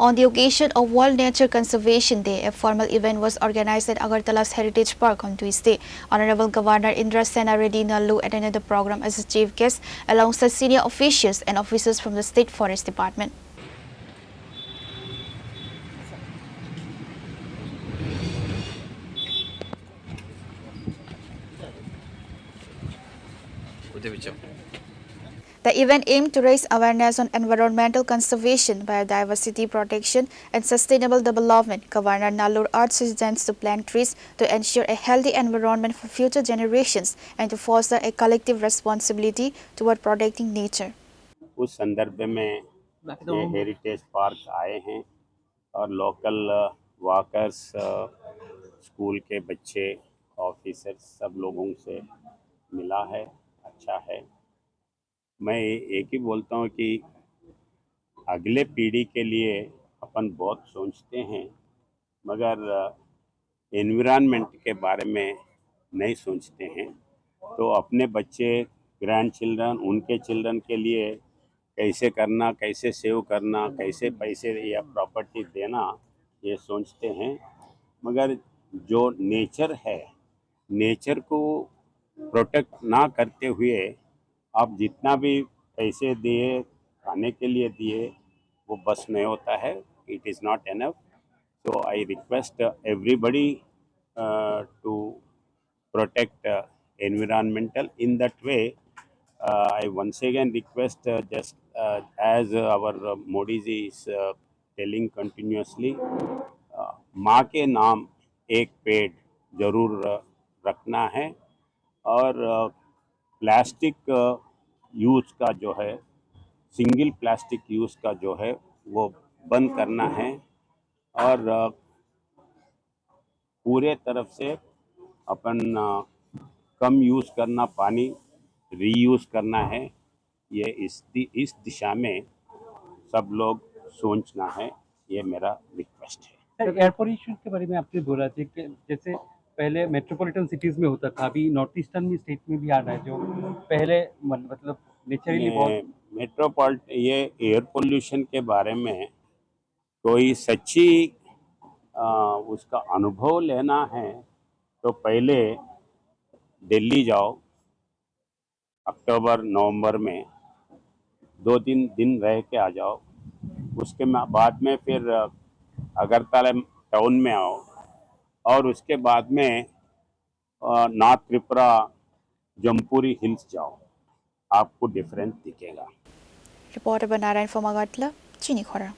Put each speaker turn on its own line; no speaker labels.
On the occasion of World Nature Conservation Day, a formal event was organized at Agartala's Heritage Park on Tuesday. Honorable Governor Indra Sena Reddy Nallu attended the program as a chief guest alongside senior officials and officers from the State Forest Department. The event aimed to raise awareness on environmental conservation, biodiversity protection, and sustainable development. Governor Nallu urged citizens to plant trees to ensure a healthy environment for future generations and to foster a collective responsibility toward protecting nature.
उस संदर्भ में ये heritage park आए हैं और local walkers, school के बच्चे, officers सब लोगों से मिला है। अच्छा है। मैं एक ही बोलता हूँ कि अगले पीढ़ी के लिए अपन बहुत सोचते हैं, मगर एनवायरनमेंट के बारे में नहीं सोचते हैं। तो अपने बच्चे, ग्रैंड चिल्ड्रन, उनके चिल्ड्रन के लिए कैसे करना, कैसे सेव करना, कैसे पैसे या प्रॉपर्टी देना, ये सोचते हैं। मगर जो नेचर है, नेचर को प्रोटेक्ट ना करते हुए आप जितना भी पैसे दिए, खाने के लिए दिए, वो बस नहीं होता है। It is not enough. So I request everybody to protect environmental. In that way, I once again request just as our Modi ji is telling continuously, माँ के नाम एक पेड़ जरूर रखना है और प्लास्टिक यूज़ का जो है, सिंगल प्लास्टिक यूज़ का जो है वो बंद करना है और पूरे तरफ से अपन कम यूज़ करना, पानी रीयूज़ करना है। ये इस दिशा में सब लोग सोचना है, ये मेरा रिक्वेस्ट है।
सर, एयर पोल्यूशन के बारे में आपने बोला था कि जैसे पहले मेट्रोपॉलिटन सिटीज़ में होता था, अभी नॉर्थ ईस्टर्न स्टेट में भी आ रहा है, जो पहले मतलब नेचुरली बहुत
ये एयर पोल्यूशन के बारे में कोई सच्ची उसका अनुभव लेना है तो पहले दिल्ली जाओ, अक्टूबर नवंबर में 2-3 दिन रह के आ जाओ। उसके बाद में फिर अगरतला टाउन में आओ और उसके बाद में नॉर्थ त्रिपुरा, जमपुरी हिल्स जाओ, आपको डिफरेंस दिखेगा।
Reporter Banaran from Agartala, Chini Khora.